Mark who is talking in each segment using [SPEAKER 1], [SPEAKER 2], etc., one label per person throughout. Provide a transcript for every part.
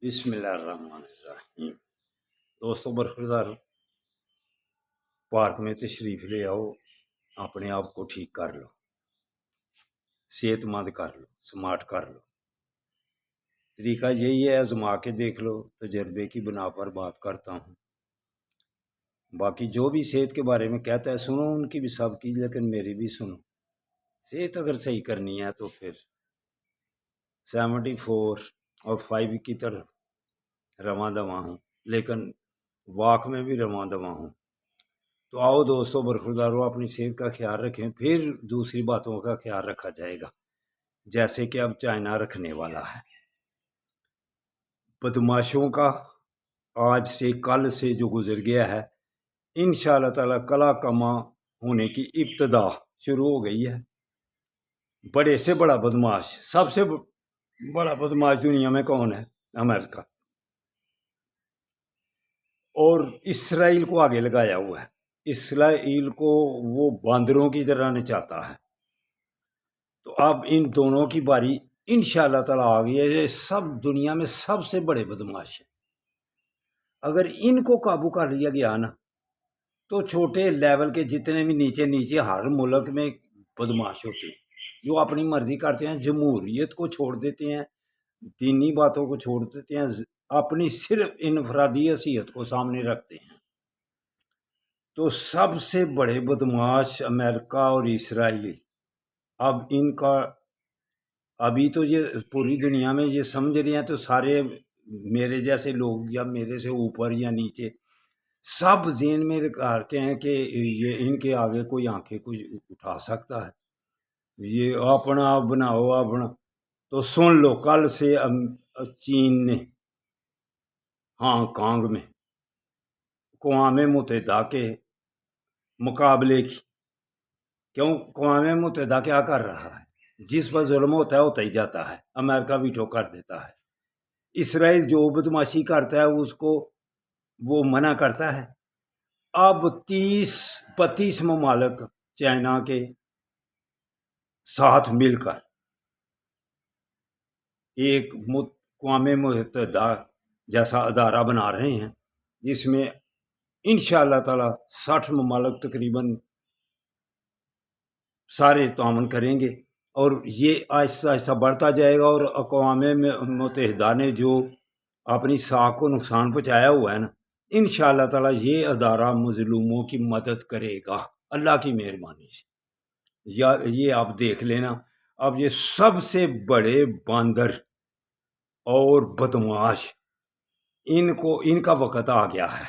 [SPEAKER 1] بسم اللہ الرحمن الرحیم۔ دوستوں برخوردار پارک میں تشریف لے آؤ، اپنے آپ کو ٹھیک کر لو، صحت مند کر لو، سمارٹ کر لو۔ طریقہ یہی ہے، آزما کے دیکھ لو، تجربے کی بنا پر بات کرتا ہوں۔ باقی جو بھی صحت کے بارے میں کہتا ہے سنو، ان کی بھی سب کی، لیکن میری بھی سنو۔ صحت اگر صحیح کرنی ہے تو پھر 74 اور 5 کی طرف رواں دواں ہوں، لیکن واک میں بھی رواں دواں ہوں۔ تو آؤ دوستو برخوردارو، اپنی صحت کا خیال رکھیں، پھر دوسری باتوں کا خیال رکھا جائے گا، جیسے کہ اب چائنا رکھنے والا ہے۔ بدماشوں کا آج سے کل سے جو گزر گیا ہے، انشاءاللہ تعالی کلا کما ہونے کی ابتدا شروع ہو گئی ہے۔ بڑے سے بڑا بدماش، سب سے بڑا بدماش دنیا میں کون ہے؟ امریکہ اور اسرائیل کو آگے لگایا ہوا ہے۔ اسرائیل کو وہ باندروں کی طرح نچاتا ہے۔ تو اب ان دونوں کی باری انشاءاللہ تعالی آ گئی ہے۔ یہ سب دنیا میں سب سے بڑے بدماش ہیں۔ اگر ان کو قابو کر لیا گیا نا، تو چھوٹے لیول کے جتنے بھی نیچے ہر ملک میں بدماش ہوتے ہیں، جو اپنی مرضی کرتے ہیں، جمہوریت کو چھوڑ دیتے ہیں، دینی باتوں کو چھوڑ دیتے ہیں، اپنی صرف انفرادی حیثیت کو سامنے رکھتے ہیں۔ تو سب سے بڑے بدماش امریکہ اور اسرائیل، اب ان کا ابھی تو یہ پوری دنیا میں یہ سمجھ رہے ہیں، تو سارے میرے جیسے لوگ یا میرے سے اوپر یا نیچے سب ذہن میں رکھتے ہیں کہ یہ ان کے آگے کوئی آنکھیں کوئی اٹھا سکتا ہے، یہ اپنا بناؤ اپنا۔ تو سن لو، کل سے چین نے ہانگ کانگ میں اقوام متحدہ کے مقابلے کی، کیوں اقوام متحدہ کیا کر رہا ہے؟ جس پر ظلم ہوتا ہی جاتا ہے، امریکہ ویٹو کر دیتا ہے۔ اسرائیل جو بدماشی کرتا ہے اس کو وہ منع کرتا ہے۔ اب 32 ممالک چائنا کے ساتھ مل کر ایک اقوام متحدہ جیسا ادارہ بنا رہے ہیں، جس میں انشاءاللہ تعالی 60 ممالک تقریباً سارے تعاون کریں گے، اور یہ آہستہ آہستہ بڑھتا جائے گا۔ اور اقوام متحدہ نے جو اپنی ساکھ کو نقصان پہنچایا ہوا ہے نا، انشاءاللہ تعالی یہ ادارہ مظلوموں کی مدد کرے گا اللہ کی مہربانی سے۔ یہ آپ دیکھ لینا، اب یہ سب سے بڑے باندر اور بدماش، ان کا وقت آ گیا ہے۔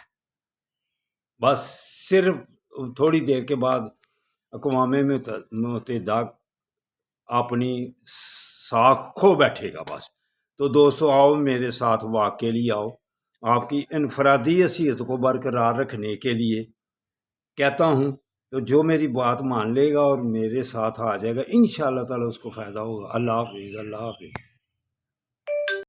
[SPEAKER 1] بس صرف تھوڑی دیر کے بعد اقوام متحدہ اپنی ساکھ کھو بیٹھے گا بس۔ تو دوستو آؤ میرے ساتھ واک کے لیے آؤ، آپ کی انفرادی حیثیت کو برقرار رکھنے کے لیے کہتا ہوں۔ تو جو میری بات مان لے گا اور میرے ساتھ آ جائے گا، انشاءاللہ تعالی اس کو فائدہ ہوگا۔ اللہ حافظ، اللہ حافظ۔